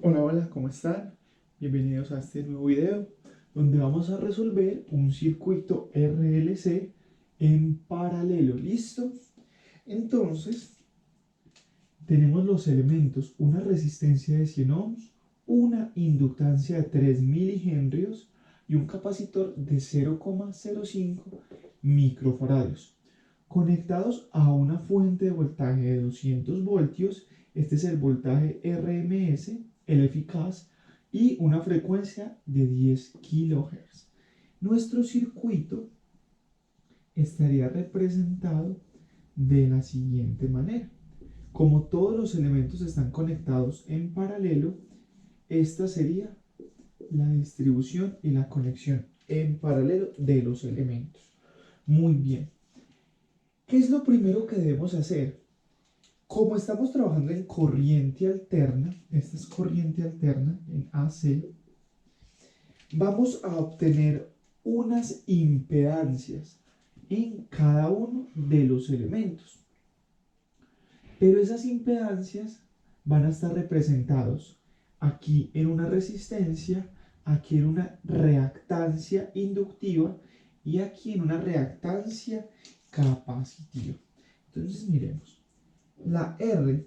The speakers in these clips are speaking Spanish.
Hola, hola, ¿cómo están? Bienvenidos a este nuevo video donde vamos a resolver un circuito RLC en paralelo. ¿Listo? Entonces, tenemos los elementos, una resistencia de 100 ohms, una inductancia de 3 milihenrios y un capacitor de 0,05 microfarados. Conectados a una fuente de voltaje de 200 voltios, este es el voltaje RMS, el eficaz, y una frecuencia de 10 kHz. Nuestro circuito estaría representado de la siguiente manera. Como todos los elementos están conectados en paralelo, esta sería la distribución y la conexión en paralelo de los elementos. Muy bien. ¿Qué es lo primero que debemos hacer? Como estamos trabajando en corriente alterna, esta es corriente alterna en AC, vamos a obtener unas impedancias en cada uno de los elementos. Pero esas impedancias van a estar representados aquí en una resistencia, aquí en una reactancia inductiva y aquí en una reactancia capacitiva. Entonces miremos. La R,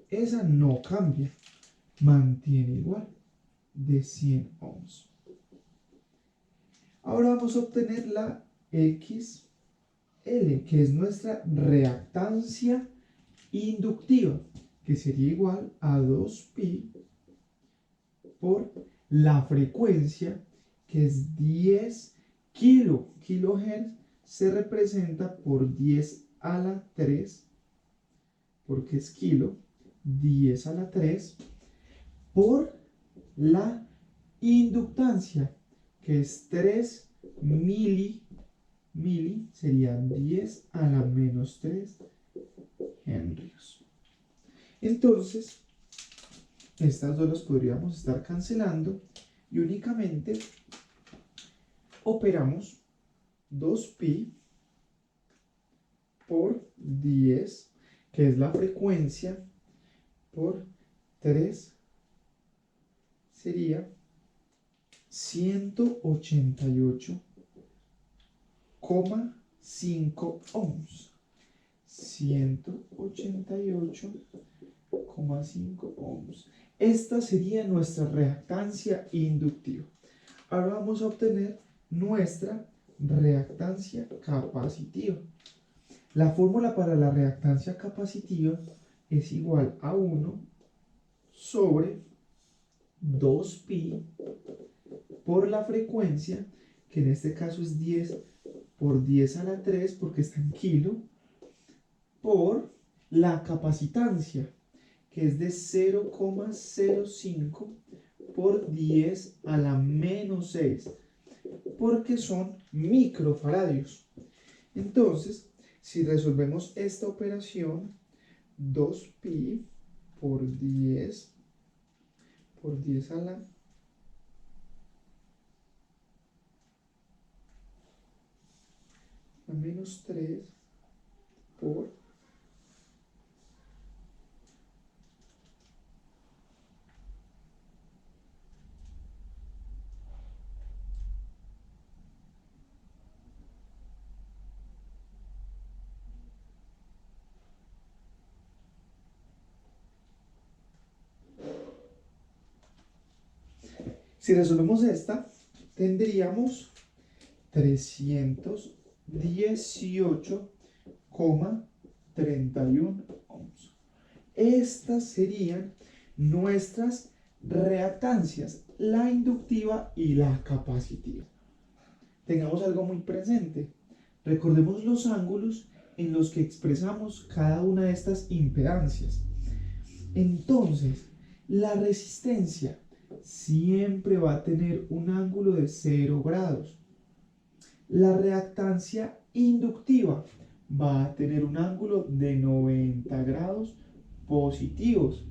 esa no cambia, mantiene igual, de 100 ohms. Ahora vamos a obtener la XL, que es nuestra reactancia inductiva, que sería igual a 2pi por la frecuencia, que es 10 kilohertz, se representa por 10 a la 3, porque es kilo, 10 a la 3, por la inductancia, que es 3 mili, sería 10 a la menos 3 henrios. Entonces, estas dos las podríamos estar cancelando y únicamente operamos 2pi por 10, que es la frecuencia, por 3 sería 188,5 ohms. 188,5 ohms. Esta sería nuestra reactancia inductiva. Ahora vamos a obtener nuestra reactancia capacitiva. La fórmula para la reactancia capacitiva es igual a 1 sobre 2pi por la frecuencia, que en este caso es 10 por 10 a la 3 porque está en kilo, por la capacitancia, que es de 0,05 por 10 a la menos 6, porque son microfaradios. Entonces, si resolvemos esta operación, 2pi por 10 a la menos 3 por Si resolvemos esta, tendríamos 318,31 ohms. Estas serían nuestras reactancias, la inductiva y la capacitiva. Tengamos algo muy presente. Recordemos los ángulos en los que expresamos cada una de estas impedancias. Entonces, la resistencia siempre va a tener un ángulo de 0 grados. La reactancia inductiva va a tener un ángulo de 90 grados positivos.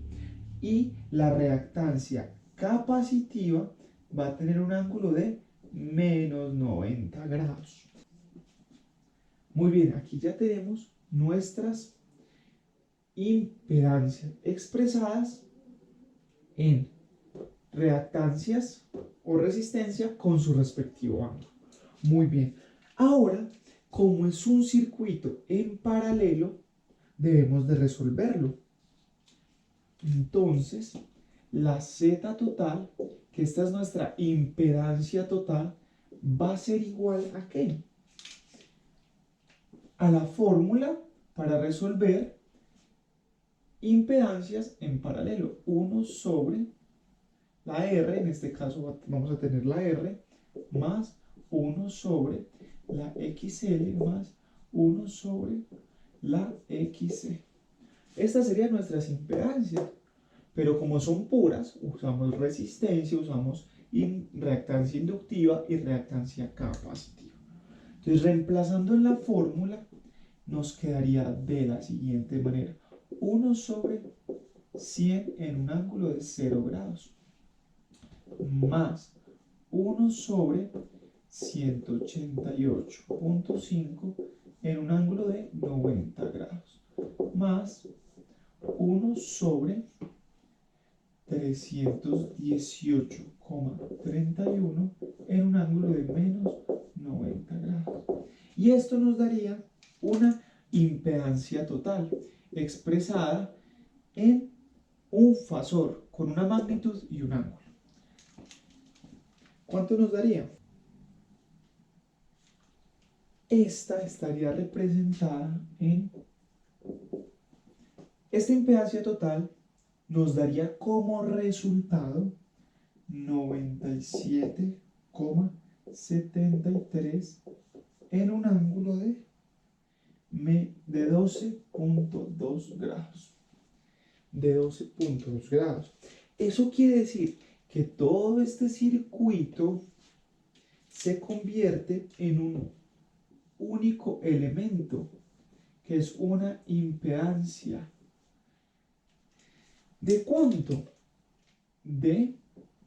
Y la reactancia capacitiva va a tener un ángulo de menos 90 grados. Muy bien, aquí ya tenemos nuestras impedancias expresadas en reactancias o resistencia con su respectivo ángulo. Muy bien. Ahora, como es un circuito en paralelo, debemos de resolverlo. Entonces, la Z total, que esta es nuestra impedancia total, va a ser igual a ¿qué? A la fórmula para resolver impedancias en paralelo. 1 sobre la R, en este caso vamos a tener la R, más 1 sobre la XL más 1 sobre la XC. Estas serían nuestras impedancias, pero como son puras, usamos resistencia, usamos reactancia inductiva y reactancia capacitiva. Entonces, reemplazando en la fórmula, nos quedaría de la siguiente manera. 1 sobre 100 en un ángulo de 0 grados, más 1 sobre 188.5 en un ángulo de 90 grados, más 1 sobre 318,31 en un ángulo de menos 90 grados. Y esto nos daría una impedancia total expresada en un fasor con una magnitud y un ángulo. ¿Cuánto nos daría? Esta estaría representada en... Esta impedancia total nos daría como resultado 97,73 en un ángulo de 12,2 grados. De 12,2 grados. Eso quiere decir que todo este circuito se convierte en un único elemento, que es una impedancia. ¿De cuánto? De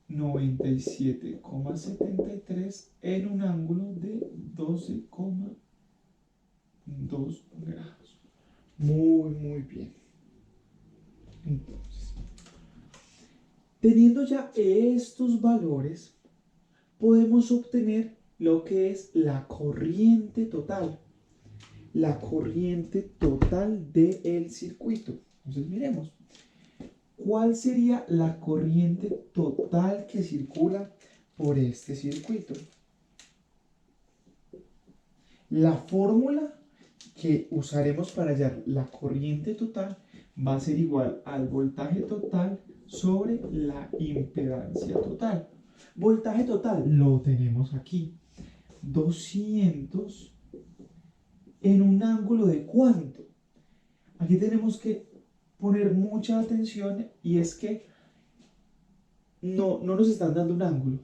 97,73 en un ángulo de 12,2 grados. Muy bien. Entonces, teniendo ya estos valores, podemos obtener lo que es la corriente total. La corriente total del circuito. Entonces, miremos. ¿Cuál sería la corriente total que circula por este circuito? La fórmula que usaremos para hallar la corriente total va a ser igual al voltaje total sobre la impedancia total. Voltaje total lo tenemos aquí. 200 en un ángulo de ¿cuánto? Aquí tenemos que poner mucha atención, y es que no nos están dando un ángulo,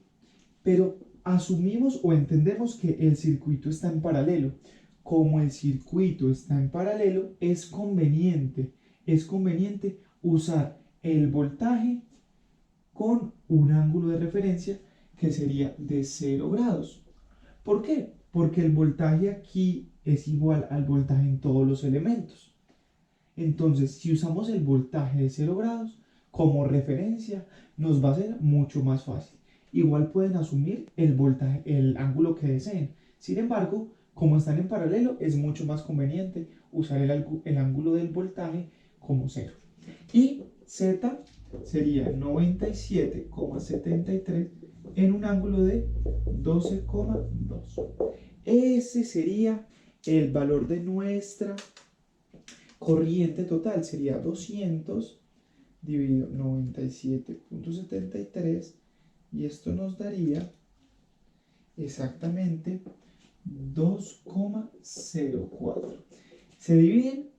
pero asumimos o entendemos que el circuito está en paralelo. Como el circuito está en paralelo, es conveniente usar el voltaje con un ángulo de referencia que sería de 0 grados. ¿Por qué? Porque el voltaje aquí es igual al voltaje en todos los elementos. Entonces, si usamos el voltaje de 0 grados como referencia, nos va a ser mucho más fácil. Igual pueden asumir el voltaje, el ángulo que deseen. Sin embargo, como están en paralelo, es mucho más conveniente usar el ángulo del voltaje como 0. Y Z sería 97,73 en un ángulo de 12,2. Ese sería el valor de nuestra corriente total. Sería 200 dividido 97,73, y esto nos daría exactamente 2,04. Se dividen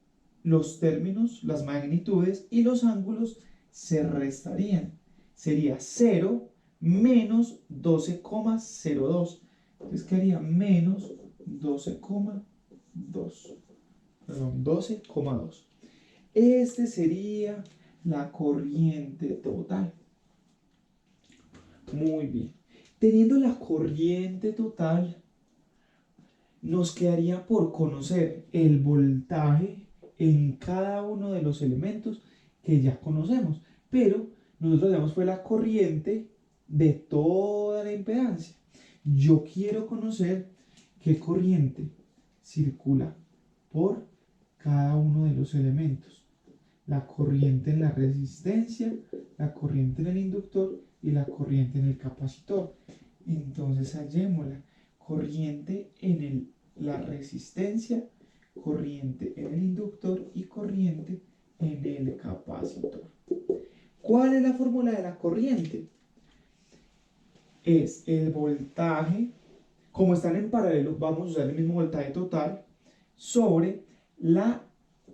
los términos, las magnitudes, y los ángulos se restarían. Sería 0 menos 12,02. Entonces quedaría menos 12,2. Perdón, 12,2. Este sería la corriente total. Muy bien. Teniendo la corriente total, nos quedaría por conocer el voltaje en cada uno de los elementos que ya conocemos. Pero nosotros damos fue la corriente de toda la impedancia. Yo quiero conocer qué corriente circula por cada uno de los elementos. La corriente en la resistencia, la corriente en el inductor y la corriente en el capacitor. Entonces hallémosla. Corriente en la resistencia, corriente en el inductor y corriente en el capacitor. ¿Cuál es la fórmula de la corriente? Es el voltaje, como están en paralelo, vamos a usar el mismo voltaje total, sobre la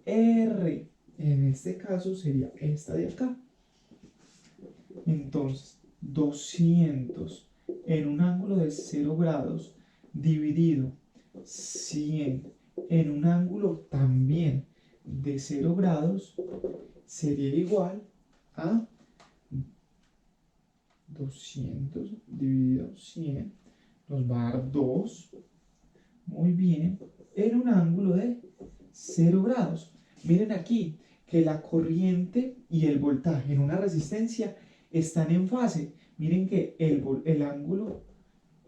R. En este caso sería esta de acá. Entonces, 200 en un ángulo de 0 grados dividido 100 en un ángulo también de 0 grados sería igual a 200 dividido 100 nos va a dar 2, muy bien, en un ángulo de 0 grados. Miren aquí que la corriente y el voltaje en una resistencia están en fase. Miren que el ángulo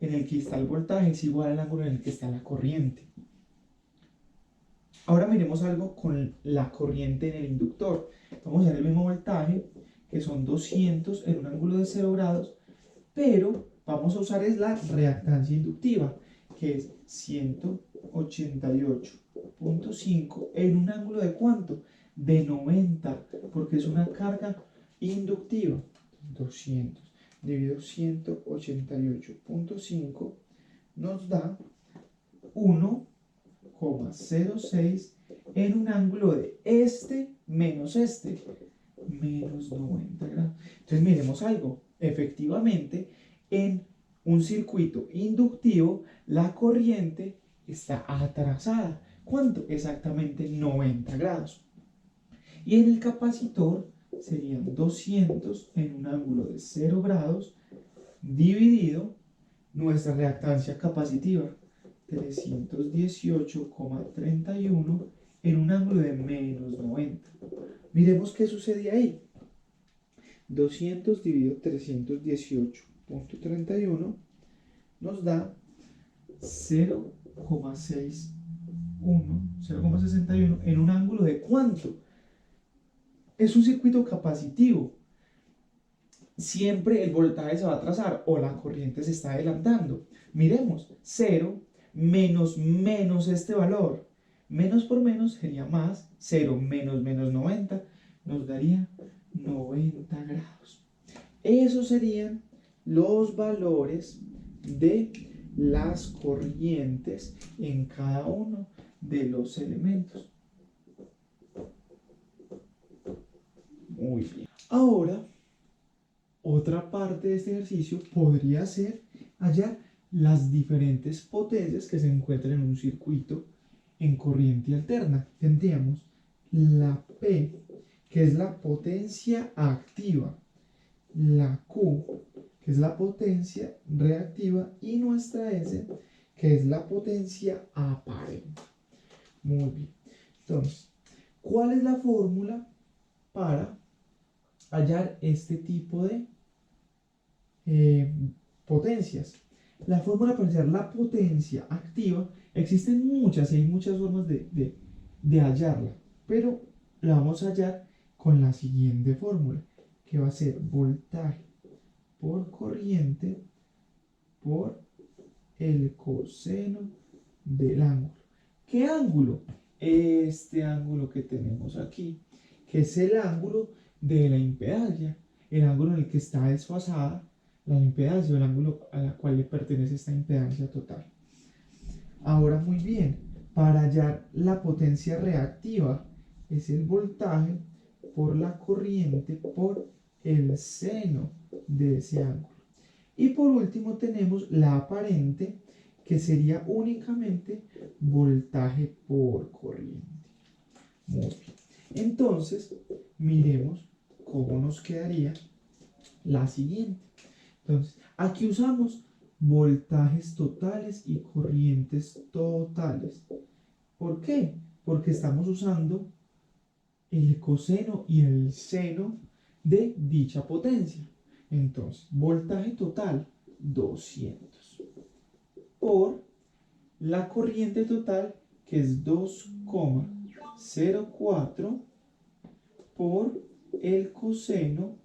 en el que está el voltaje es igual al ángulo en el que está la corriente. Ahora miremos algo con la corriente en el inductor. Vamos a ver el mismo voltaje, que son 200 en un ángulo de 0 grados, pero vamos a usar es la reactancia inductiva, que es 188.5 en un ángulo de ¿cuánto? De 90, porque es una carga inductiva. 200 dividido 188.5 nos da 1,06 en un ángulo de este menos este, menos 90 grados. Entonces miremos algo, efectivamente en un circuito inductivo la corriente está atrasada. ¿Cuánto? Exactamente 90 grados. Y en el capacitor serían 200 en un ángulo de 0 grados dividido nuestra reactancia capacitiva, 318,31 en un ángulo de menos 90. Miremos qué sucede ahí. 200 dividido 318.31 nos da 0,61 en un ángulo de ¿cuánto? Es un circuito capacitivo. Siempre el voltaje se va a atrasar o la corriente se está adelantando. Miremos, 0 menos este valor. Menos por menos sería más. 0 menos 90 nos daría 90 grados. Esos serían los valores de las corrientes en cada uno de los elementos. Muy bien. Ahora, otra parte de este ejercicio podría ser hallar las diferentes potencias que se encuentran en un circuito en corriente alterna. Tendríamos la P, que es la potencia activa, la Q, que es la potencia reactiva, y nuestra S, que es la potencia aparente. Muy bien. Entonces, ¿cuál es la fórmula para hallar este tipo de potencias? La fórmula para hallar la potencia activa, existen muchas y hay muchas formas de hallarla, pero la vamos a hallar con la siguiente fórmula, que va a ser voltaje por corriente por el coseno del ángulo. ¿Qué ángulo? Este ángulo que tenemos aquí, que es el ángulo de la impedancia, el ángulo en el que está desfasada la impedancia, o el ángulo a la cual le pertenece esta impedancia total. Ahora muy bien, para hallar la potencia reactiva es el voltaje por la corriente por el seno de ese ángulo. Y por último tenemos la aparente, que sería únicamente voltaje por corriente. Muy bien. Entonces, miremos cómo nos quedaría la siguiente. Entonces, aquí usamos voltajes totales y corrientes totales. ¿Por qué? Porque estamos usando el coseno y el seno de dicha potencia. Entonces, voltaje total, 200. Por la corriente total, que es 2,04 por el coseno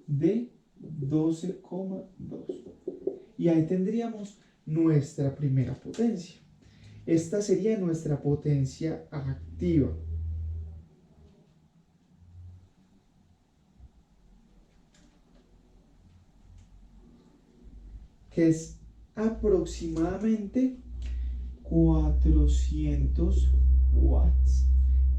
de 12,2. Y ahí tendríamos nuestra primera potencia. Esta sería nuestra potencia activa. Que es aproximadamente 400 watts.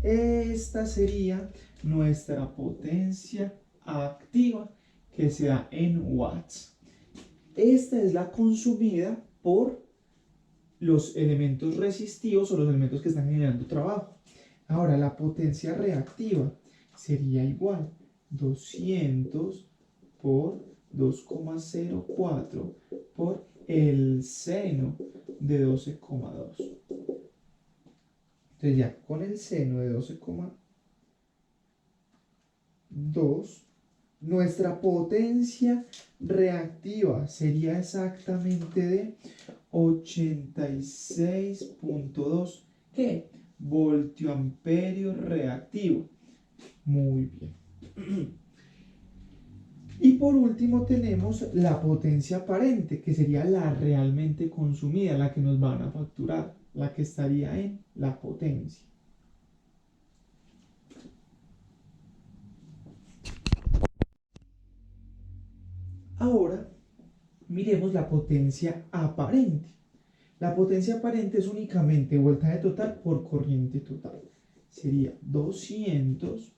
Esta sería nuestra potencia activa que se da en watts. Esta es la consumida por los elementos resistivos o los elementos que están generando trabajo. Ahora, la potencia reactiva sería igual 200 por 2,04 por el seno de 12,2. Entonces ya con el seno de 12,2, nuestra potencia reactiva sería exactamente de 86,2 ¿qué? Voltioamperio reactivo. Muy bien. Y por último tenemos la potencia aparente, que sería la realmente consumida, la que nos van a facturar, la que estaría en la potencia. Ahora miremos la potencia aparente. La potencia aparente es únicamente voltaje total por corriente total. Sería 200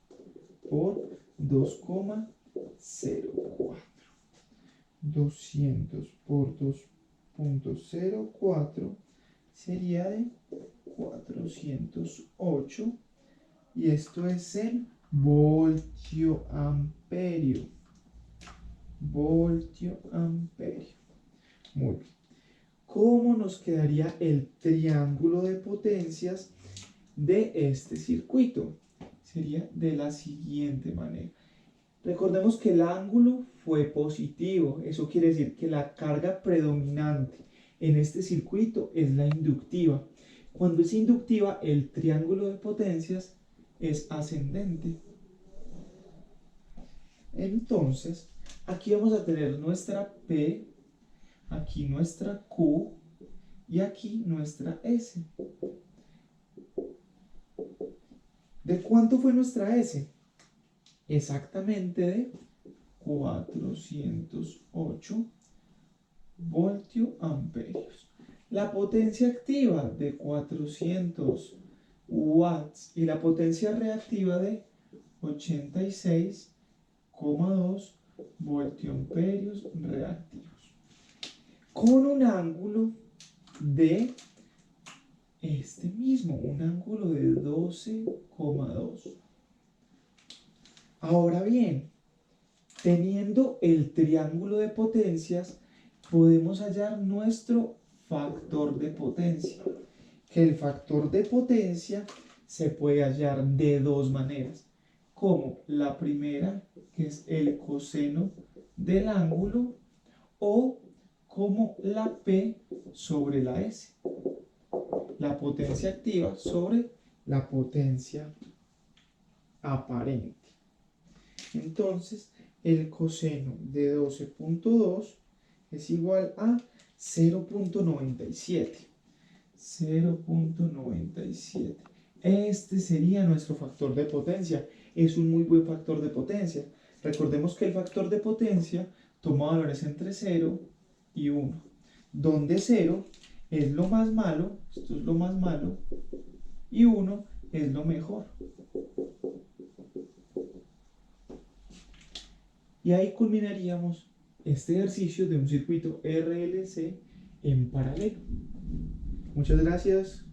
por 2,04. 200 por 2,04 sería de 408. Y esto es en voltio amperio. Voltio amperio. Muy bien. ¿Cómo nos quedaría el triángulo de potencias de este circuito? Sería de la siguiente manera. Recordemos que el ángulo fue positivo. Eso quiere decir que la carga predominante en este circuito es la inductiva. Cuando es inductiva, el triángulo de potencias es ascendente. Entonces, aquí vamos a tener nuestra P, aquí nuestra Q y aquí nuestra S. ¿De cuánto fue nuestra S? Exactamente de 408 voltioamperios. La potencia activa de 400 watts y la potencia reactiva de 86,2 voltioamperios reactivos. Con un ángulo de este mismo, un ángulo de 12,2. Ahora bien, teniendo el triángulo de potencias, podemos hallar nuestro factor de potencia. Que el factor de potencia se puede hallar de dos maneras. Como la primera, que es el coseno del ángulo, o como la P sobre la S. La potencia activa sobre la potencia aparente. Entonces, el coseno de 12,2 es igual a 0,97. 0,97. Este sería nuestro factor de potencia. Es un muy buen factor de potencia. Recordemos que el factor de potencia toma valores entre 0 y 1. Donde 0 es lo más malo, esto es lo más malo, y 1 es lo mejor. Y ahí culminaríamos este ejercicio de un circuito RLC en paralelo. Muchas gracias.